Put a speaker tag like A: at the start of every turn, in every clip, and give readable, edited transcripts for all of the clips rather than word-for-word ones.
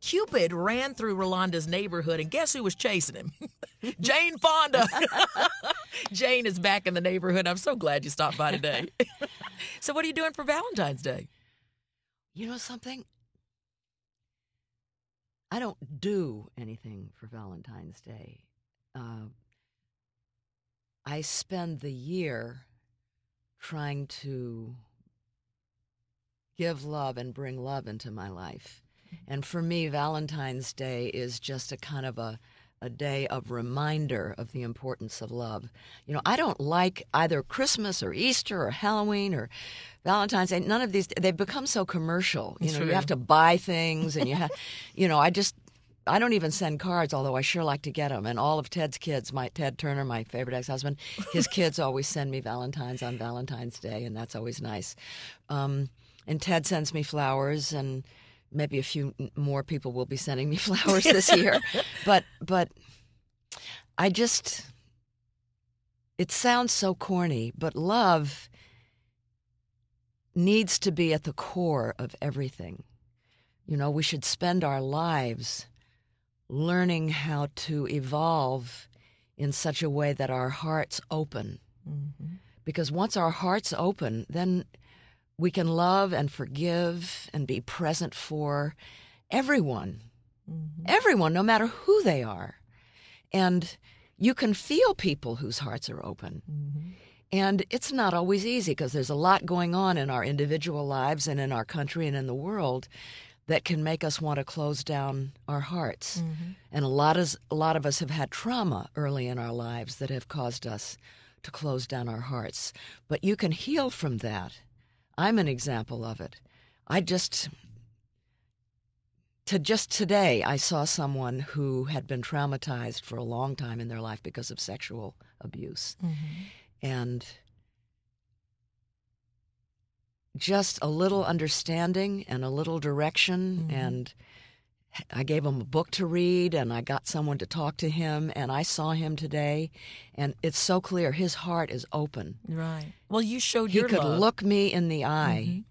A: Cupid ran through Rolanda's neighborhood, and guess who was chasing him? Jane Fonda. Jane is back in the neighborhood. I'm so glad you stopped by today. So what are you doing for Valentine's Day?
B: You know something? I don't do anything for Valentine's Day. I spend the year trying to give love and bring love into my life. And for me, Valentine's Day is just a kind of a day of reminder of the importance of love. You know, I don't like either Christmas or Easter or Halloween or Valentine's Day. None of these, they've become so commercial. You know,
A: True.
B: you have to buy things and you have, you know, I don't even send cards, although I sure like to get them. And all of Ted's kids, Ted Turner, my favorite ex-husband, his kids always send me Valentines on Valentine's Day, and that's always nice. And Ted sends me flowers, and maybe a few more people will be sending me flowers this year. But I just, it sounds so corny, but love needs to be at the core of everything. You know, we should spend our lives learning how to evolve in such a way that our hearts open. Mm-hmm. Because once our hearts open, then we can love and forgive and be present for everyone. Mm-hmm. Everyone, no matter who they are. And you can feel people whose hearts are open. Mm-hmm. And it's not always easy because there's a lot going on in our individual lives and in our country and in the world that can make us want to close down our hearts. Mm-hmm. And a lot of us have had trauma early in our lives that have caused us to close down our hearts. But you can heal from that. I'm an example of it. Just today, I saw someone who had been traumatized for a long time in their life because of sexual abuse. Mm-hmm. And just a little understanding and a little direction, mm-hmm. and I gave him a book to read, and I got someone to talk to him, and I saw him today, and it's so clear his heart is open.
A: Right. Well, you showed your love.
B: He could look me in the eye,
A: mm-hmm.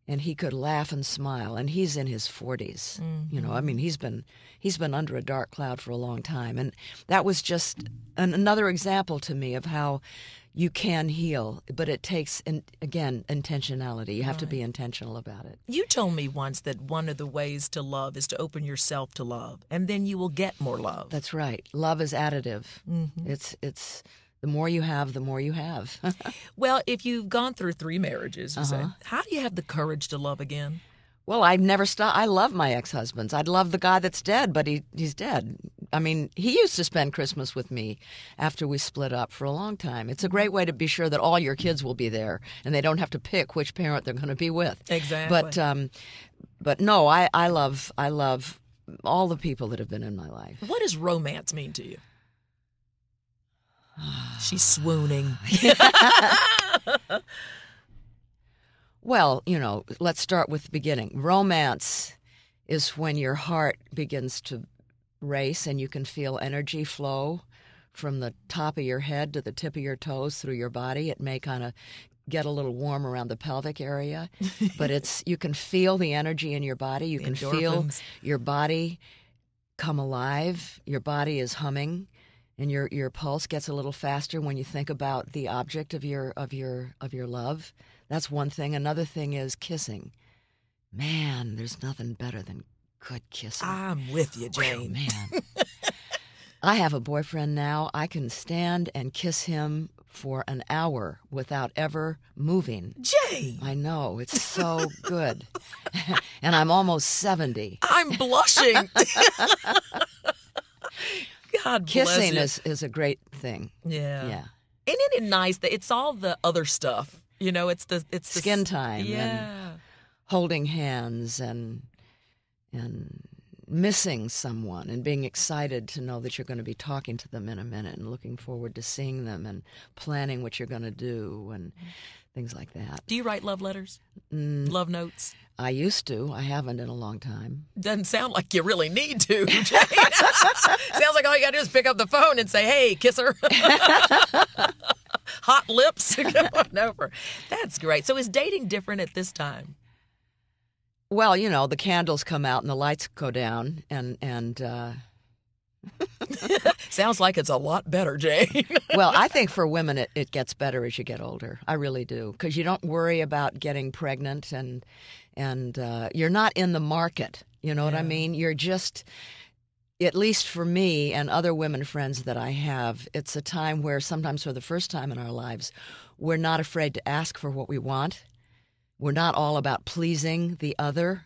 B: and he could laugh and smile, and he's in his 40s. Mm-hmm. You know, I mean, he's been under a dark cloud for a long time, and that was just another example to me of how you can heal, but it takes, again, intentionality. You have to be intentional about it.
A: You told me once that one of the ways to love is to open yourself to love, and then you will get more love.
B: That's right. Love is additive. Mm-hmm. It's the more you have, the more you have.
A: Well, if you've gone through 3 marriages, you say, how do you have the courage to love again?
B: Well, I've never stopped. I love my ex-husbands. I'd love the guy that's dead, but he's dead. I mean, he used to spend Christmas with me after we split up for a long time. It's a great way to be sure that all your kids will be there and they don't have to pick which parent they're going to be with.
A: Exactly.
B: But no, I love all the people that have been in my life.
A: What does romance mean to you? She's swooning.
B: Well, you know, let's start with the beginning. Romance is when your heart begins to race and you can feel energy flow from the top of your head to the tip of your toes through your body. It may kind of get a little warm around the pelvic area, but you can feel the energy in your body. You can feel your body come alive. Your body is humming, and your pulse gets a little faster when you think about the object of your love. That's one thing. Another thing is kissing. Man, there's nothing better than good kissing.
A: I'm with you, Jane.
B: Man. I have a boyfriend now. I can stand and kiss him for an hour without ever moving.
A: Jane!
B: I know. It's so good. And I'm almost 70.
A: I'm blushing. God bless
B: Kissing
A: you.
B: is a great thing.
A: Yeah.
B: Yeah.
A: And isn't it nice that it's all the other stuff? You know, it's the
B: skin time,
A: yeah,
B: and holding hands, and missing someone, and being excited to know that you're going to be talking to them in a minute, and looking forward to seeing them, and planning what you're going to do, and things like that.
A: Do you write love letters? Love notes?
B: I used to. I haven't in a long time.
A: Doesn't sound like you really need to, Jane. Sounds like all you got to do is pick up the phone and say, "Hey, kisser." Hot lips. Come on over. That's great. So is dating different at this time?
B: Well, you know, the candles come out and the lights go down, and
A: Sounds like it's a lot better, Jane.
B: well, I think for women it gets better as you get older. I really do, because you don't worry about getting pregnant, and you're not in the market. You know what I mean? You're just, at least for me and other women friends that I have, it's a time where sometimes for the first time in our lives, we're not afraid to ask for what we want. We're not all about pleasing the other,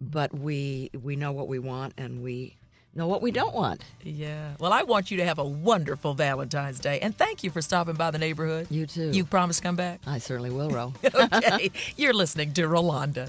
B: but we know what we want and we know what we don't want.
A: Yeah. Well, I want you to have a wonderful Valentine's Day, and thank you for stopping by the neighborhood.
B: You too.
A: You promise to come back?
B: I certainly will, Ro.
A: Okay. You're listening to Rolanda.